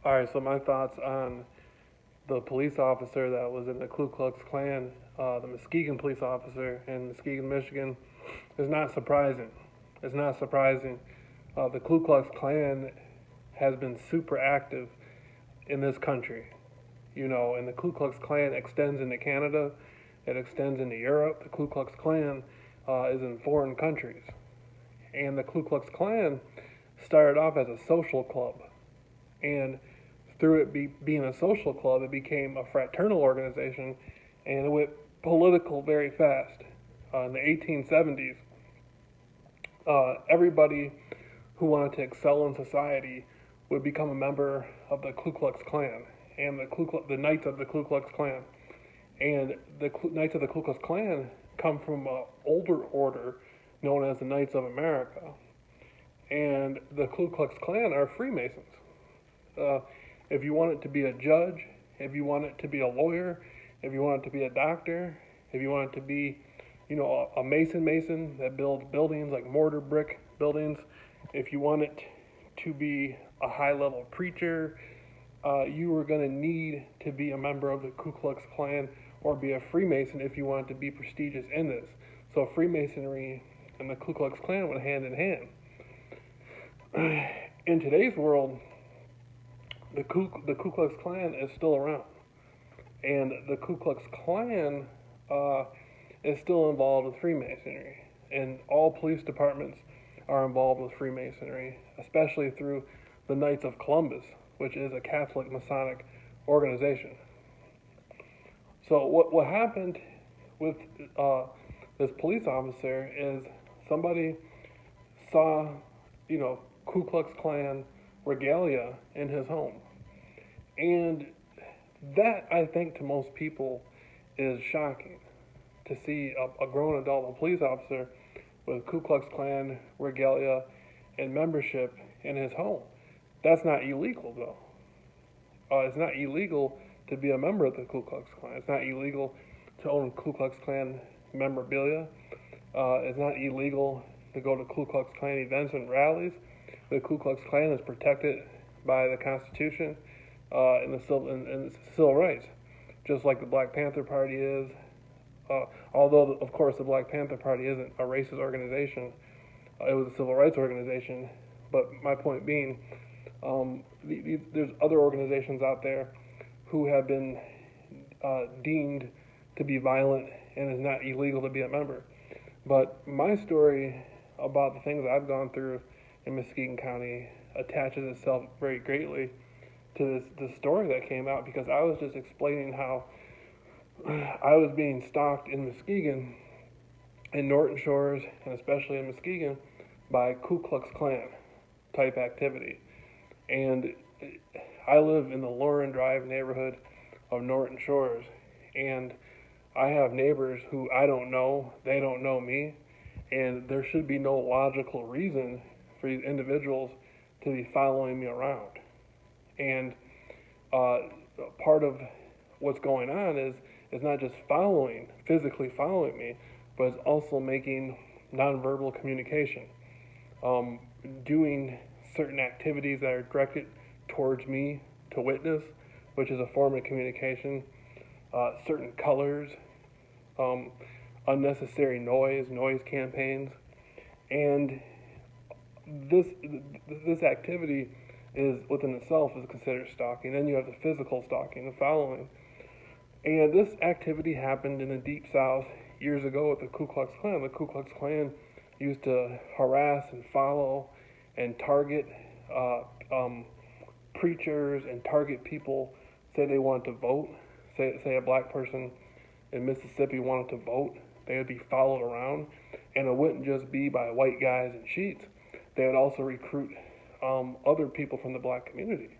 All right, so my thoughts on the police officer that was in the Ku Klux Klan, the Muskegon police officer in Muskegon, Michigan, is not surprising. It's not surprising. The Ku Klux Klan has been super active in this country, and the Ku Klux Klan extends into Canada, it extends into Europe. The Ku Klux Klan is in foreign countries. And the Ku Klux Klan started off as a social club. And through being a social club, it became a fraternal organization, and it went political very fast. In the 1870s, everybody who wanted to excel in society would become a member of the Ku Klux Klan and the Knights of the Ku Klux Klan. And the Knights of the Ku Klux Klan come from an older order known as the Knights of America. And the Ku Klux Klan are Freemasons. If you want it to be a judge, if you want it to be a lawyer, if you want it to be a doctor, if you want it to be, a mason that builds buildings like mortar brick buildings, if you want it to be a high-level preacher, you are going to need to be a member of the Ku Klux Klan or be a Freemason if you want to be prestigious in this. So Freemasonry and the Ku Klux Klan went hand in hand. In today's world, the Ku Klux Klan is still around, and the Ku Klux Klan is still involved with Freemasonry, and all police departments are involved with Freemasonry, especially through the Knights of Columbus, which is a Catholic Masonic organization. So what happened with this police officer is somebody saw, Ku Klux Klan regalia in his home. And that, I think, to most people is shocking, to see a grown adult, a police officer, with Ku Klux Klan regalia and membership in his home. That's not illegal, though. It's not illegal to be a member of the Ku Klux Klan. It's not illegal to own Ku Klux Klan memorabilia. It's not illegal to go to Ku Klux Klan events and rallies. The Ku Klux Klan is protected by the Constitution and the civil rights, just like the Black Panther Party is. Although, of course, the Black Panther Party isn't a racist organization, it was a civil rights organization. But my point being, there's other organizations out there who have been deemed to be violent, and it's not illegal to be a member. But my story about the things I've gone through in Muskegon County attaches itself very greatly to this story that came out, because I was just explaining how I was being stalked in Muskegon, in Norton Shores, and especially in Muskegon, by Ku Klux Klan type activity. And I live in the Lauren Drive neighborhood of Norton Shores, and I have neighbors who I don't know, they don't know me, and there should be no logical reason for these individuals to be following me around. And part of what's going on is not just physically following me, but it's also making nonverbal communication, doing certain activities that are directed towards me to witness, which is a form of communication, certain colors, unnecessary noise campaigns, and this activity is within itself is considered stalking. Then you have the physical stalking, the following. And this activity happened in the Deep South years ago with the Ku Klux Klan. The Ku Klux Klan used to harass and follow and target preachers and target people, say they wanted to vote. Say a black person in Mississippi wanted to vote, they would be followed around. And it wouldn't just be by white guys in sheets. They would also recruit other people from the black community.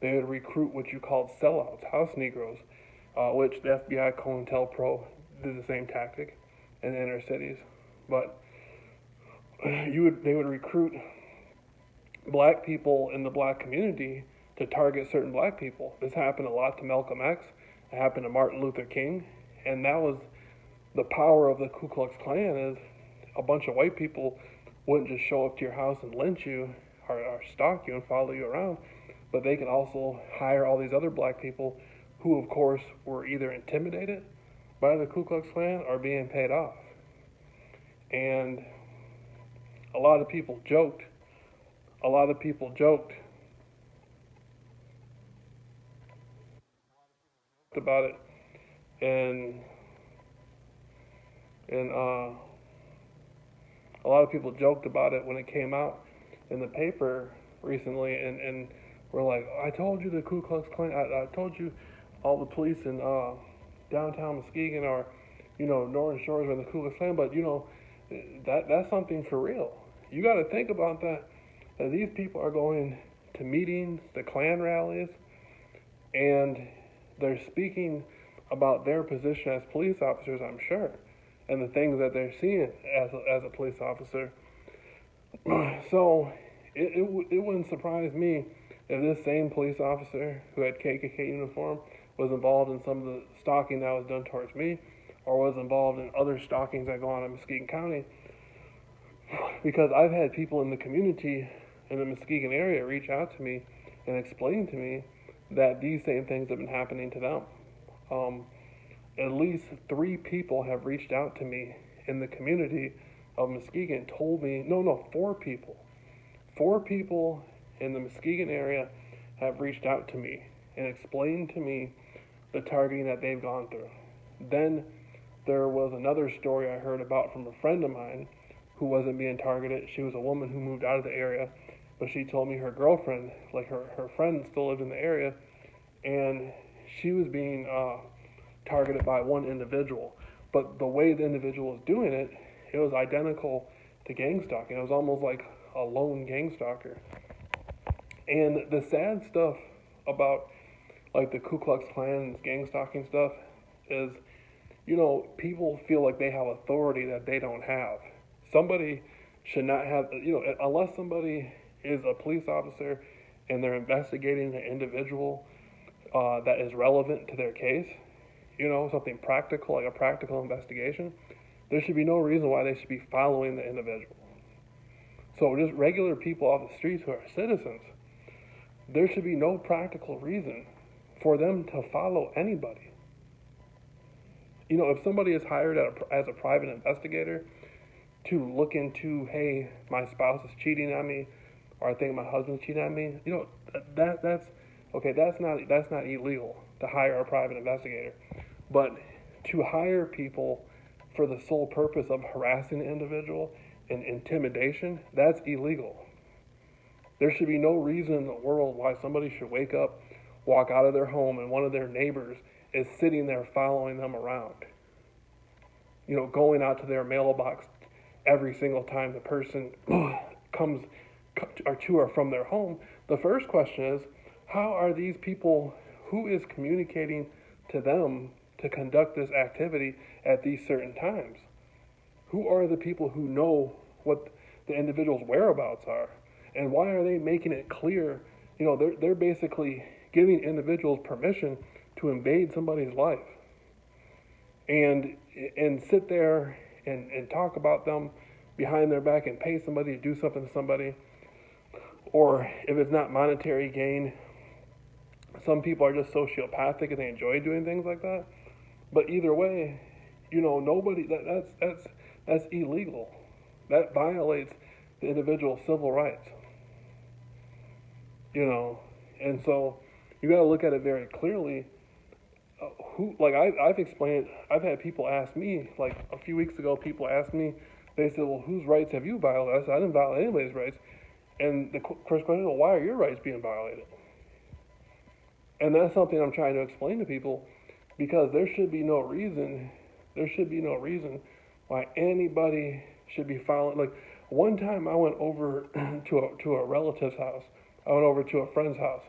They would recruit what you called sellouts, house Negroes, which the FBI, COINTELPRO did the same tactic in the inner cities. But they would recruit black people in the black community to target certain black people. This happened a lot to Malcolm X. It happened to Martin Luther King. And that was the power of the Ku Klux Klan, is a bunch of white people wouldn't just show up to your house and lynch you or stalk you and follow you around. but they can also hire all these other black people who, of course, were either intimidated by the Ku Klux Klan or being paid off. And a lot of people joked about it, and a lot of people joked about it when it came out in the paper recently, and were like, I told you the Ku Klux Klan, I told you all the police in downtown Muskegon or, Northern Shores were the Ku Klux Klan, but, that's something for real. You got to think about that these people are going to meetings, the Klan rallies, and they're speaking about their position as police officers, I'm sure, and the things that they're seeing as a police officer. So it wouldn't surprise me if this same police officer who had KKK uniform was involved in some of the stalking that was done towards me, or was involved in other stalkings that go on in Muskegon County. Because I've had people in the community in the Muskegon area reach out to me and explain to me that these same things have been happening to them. At least 3 people have reached out to me in the community of Muskegon, told me, 4 people. 4 people in the Muskegon area have reached out to me and explained to me the targeting that they've gone through. Then there was another story I heard about from a friend of mine who wasn't being targeted. She was a woman who moved out of the area, but she told me her girlfriend, like her friend still lived in the area, and she was being targeted by one individual. But the way the individual was doing it, it was identical to gang stalking. It was almost like a lone gang stalker. And the sad stuff about like the Ku Klux Klan gang stalking stuff is, people feel like they have authority that they don't have. Somebody should not have, unless somebody is a police officer and they're investigating an individual that is relevant to their case, something practical, like a practical investigation, there should be no reason why they should be following the individual. So just regular people off the streets who are citizens, there should be no practical reason for them to follow anybody. If somebody is hired as a private investigator to look into, hey, my spouse is cheating on me, or I think my husband's cheating on me, that's okay. That's not illegal to hire a private investigator, but to hire people for the sole purpose of harassing the individual and intimidation, that's illegal. There should be no reason in the world why somebody should wake up, walk out of their home, and one of their neighbors is sitting there following them around. Going out to their mailbox every single time the person comes to or from their home. The first question is, how are these people, who is communicating to them to conduct this activity at these certain times? Who are the people who know what the individual's whereabouts are? And why are they making it clear? They're basically giving individuals permission to invade somebody's life and sit there and talk about them behind their back and pay somebody to do something to somebody. Or if it's not monetary gain, some people are just sociopathic and they enjoy doing things like that. But either way, nobody, that's illegal. That violates the individual's civil rights. And so you got to look at it very clearly. I've explained, I've had people ask me, like a few weeks ago, people asked me, they said, well, whose rights have you violated? I said, I didn't violate anybody's rights. And the first question is, well, why are your rights being violated? And that's something I'm trying to explain to people, because there should be no reason why anybody should be following. Like one time I went over to a relative's house. I went over to a friend's house.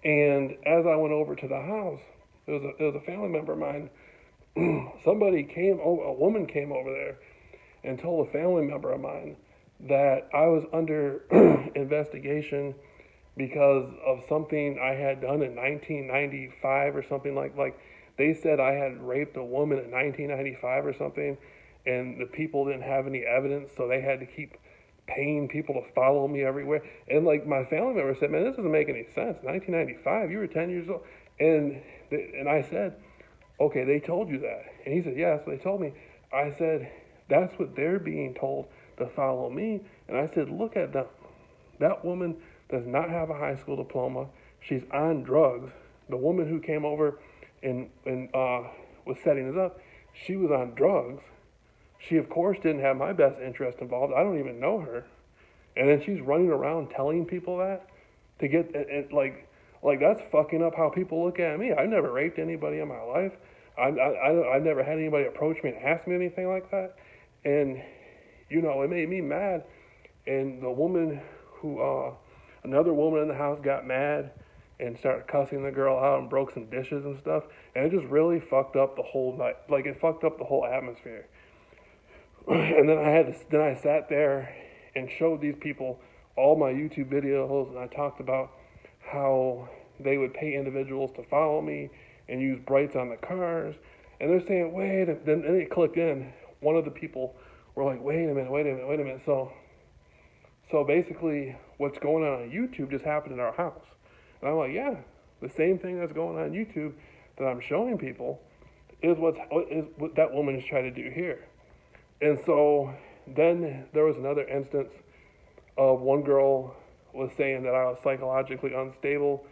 And as I went over to the house, it was a family member of mine. A woman came over there and told a family member of mine that I was under investigation because of something I had done in 1995 or something like they said I had raped a woman in 1995 or something, and the people didn't have any evidence, so they had to keep paying people to follow me everywhere. And like my family member said, man, this doesn't make any sense. 1995, you were 10 years old. And I said, okay, they told you that. And he said, yeah, so they told me. I said, that's what they're being told, to follow me. And I said, look at them. That woman does not have a high school diploma. She's on drugs. The woman who came over and was setting us up, she was on drugs. She, of course, didn't have my best interest involved. I don't even know her. And then she's running around telling people that to get, like that's fucking up how people look at me. I've never raped anybody in my life. I've never had anybody approach me and ask me anything like that. And, you know, it made me mad. And the woman another woman in the house got mad and started cussing the girl out and broke some dishes and stuff. And it just really fucked up the whole night. Like, it fucked up the whole atmosphere. And then I sat there and showed these people all my YouTube videos, and I talked about how they would pay individuals to follow me and use brights on the cars. And they're saying, wait, then it clicked in. One of the people were like, wait a minute. So basically, what's going on YouTube just happened in our house. And I'm like, yeah, the same thing that's going on YouTube that I'm showing people is what that woman is trying to do here. And so then there was another instance of one girl was saying that I was psychologically unstable,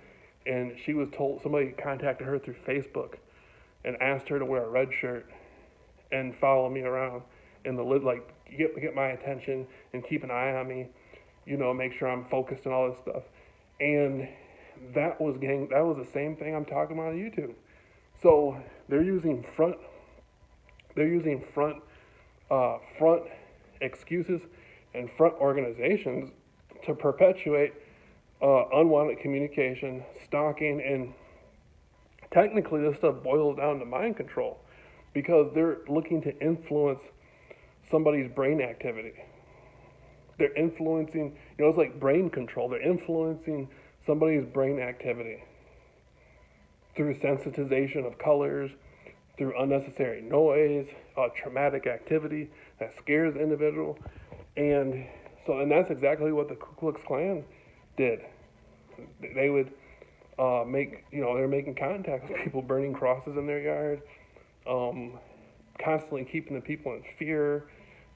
and she was told, somebody contacted her through Facebook and asked her to wear a red shirt and follow me around in the like get my attention and keep an eye on me, you know, make sure I'm focused and all this stuff. And that was the same thing I'm talking about on YouTube. So they're using front excuses and front organizations to perpetuate unwanted communication, stalking, and technically this stuff boils down to mind control, because they're looking to influence somebody's brain activity. They're influencing, you know, it's like brain control. They're influencing somebody's brain activity through sensitization of colors, through unnecessary noise, traumatic activity that scares the individual. And that's exactly what the Ku Klux Klan did. They would they're making contact with people, burning crosses in their yard, constantly keeping the people in fear.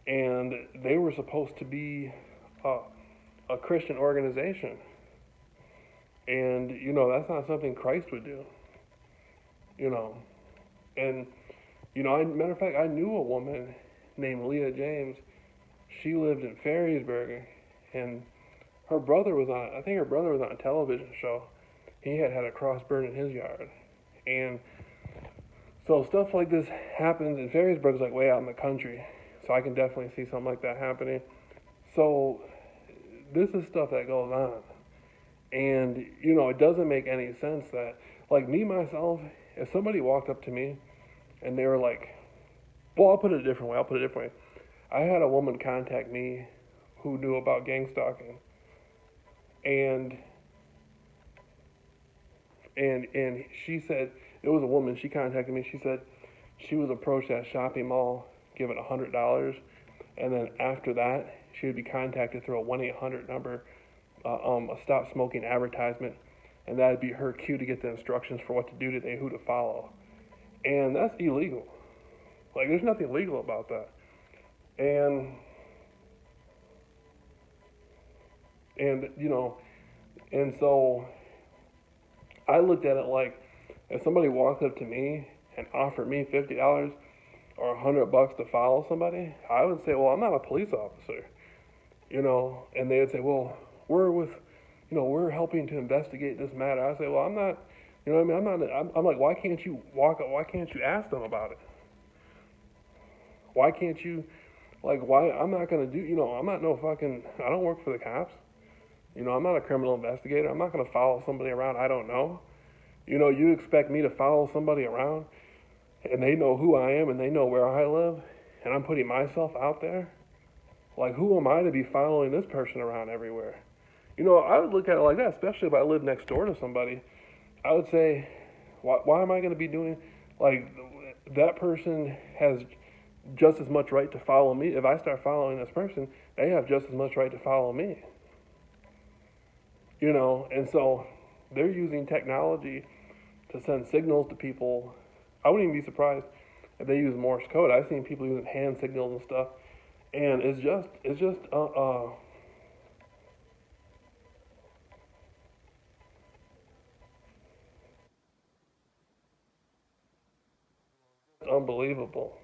And they were supposed to be a Christian organization. And, you know, that's not something Christ would do, you know. And, you know, matter of fact, I knew a woman named Leah James. She lived in Ferrisburg, and her brother was on a television show. He had a cross burned in his yard. And so stuff like this happens, and Ferrisburg is like way out in the country. So I can definitely see something like that happening. So this is stuff that goes on. And, you know, it doesn't make any sense that, like me, myself, if somebody walked up to me and they were like, well, I'll put it a different way. I had a woman contact me who knew about gang stalking. And she said, it was a woman, she contacted me, she said she was approached at a shopping mall, given $100, and then after that, she would be contacted through a 1-800 number, a stop smoking advertisement, and that would be her cue to get the instructions for what to do today, who to follow. And that's illegal. Like, there's nothing legal about that. And you know, and so I looked at it like, if somebody walked up to me and offered me $50 or $100 to follow somebody, I would say, well, I'm not a police officer, you know. And they would say, well, we're helping to investigate this matter. I say, well, I'm not, you know what I mean? I'm like, why can't you ask them about it? Why can't you, like, why, I'm not going to do, you know, I'm not no fucking, I don't work for the cops. You know, I'm not a criminal investigator. I'm not going to follow somebody around I don't know. You know, you expect me to follow somebody around and they know who I am and they know where I live, and I'm putting myself out there? Like, who am I to be following this person around everywhere? You know, I would look at it like that, especially if I lived next door to somebody. I would say, why am I going to be doing, like, that person has just as much right to follow me. If I start following this person, they have just as much right to follow me. And so they're using technology to send signals to people. I wouldn't even be surprised if they use Morse code. I've seen people using hand signals and stuff, and it's just unbelievable.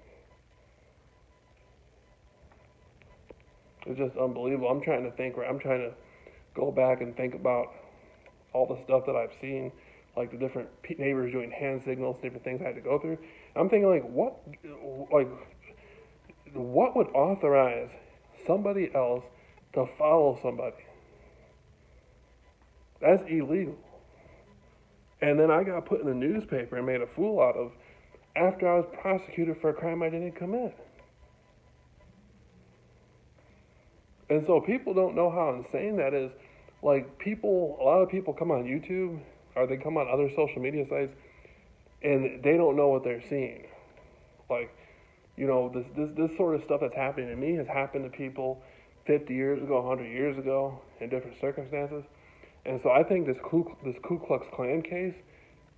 It's just unbelievable. I'm trying to think. I'm trying to go back and think about all the stuff that I've seen, like the different neighbors doing hand signals, different things I had to go through. I'm thinking like what would authorize somebody else to follow somebody? That's illegal. And then I got put in the newspaper and made a fool out of after I was prosecuted for a crime I didn't commit. And so people don't know how insane that is. Like a lot of people come on YouTube or they come on other social media sites and they don't know what they're seeing. Like, this sort of stuff that's happening to me has happened to people 50 years ago, 100 years ago in different circumstances. And so I think this Ku Klux Klan case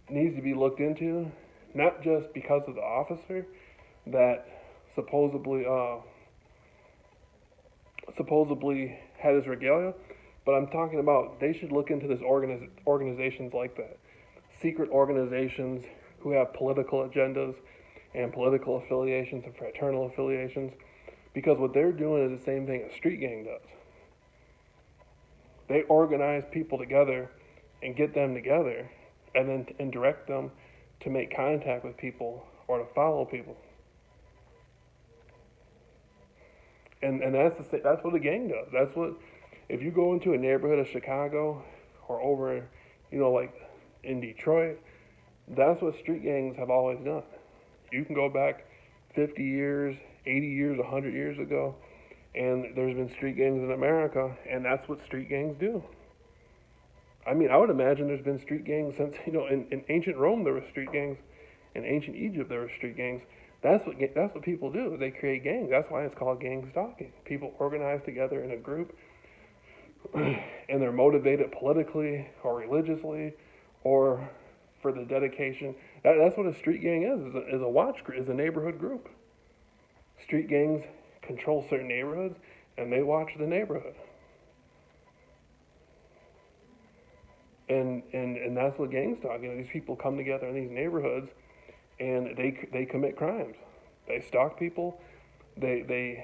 needs to be looked into, not just because of the officer that supposedly had his regalia, but I'm talking about they should look into this organizations like that, secret organizations who have political agendas and political affiliations and fraternal affiliations, because what they're doing is the same thing a street gang does. They organize people together and get them together and direct them to make contact with people or to follow people. And that's what a gang does. That's what, if you go into a neighborhood of Chicago or over, like in Detroit, that's what street gangs have always done. You can go back 50 years, 80 years, 100 years ago, and there's been street gangs in America, and that's what street gangs do. I mean, I would imagine there's been street gangs since, in ancient Rome there were street gangs. In ancient Egypt there were street gangs. That's what people do. They create gangs. That's why it's called gang stalking. People organize together in a group, and they're motivated politically or religiously, or for the dedication. That's what a street gang is a watch group, is a neighborhood group. Street gangs control certain neighborhoods, and they watch the neighborhood. And that's what gang stalking. These people come together in these neighborhoods, and they commit crimes. They stalk people. They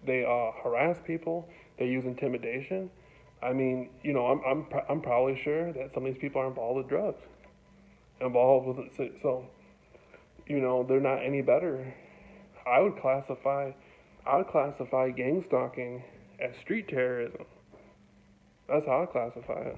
harass people. They use intimidation. I mean, I'm probably sure that some of these people are involved with drugs, involved with it. So, they're not any better. I would classify gang stalking as street terrorism. That's how I classify it.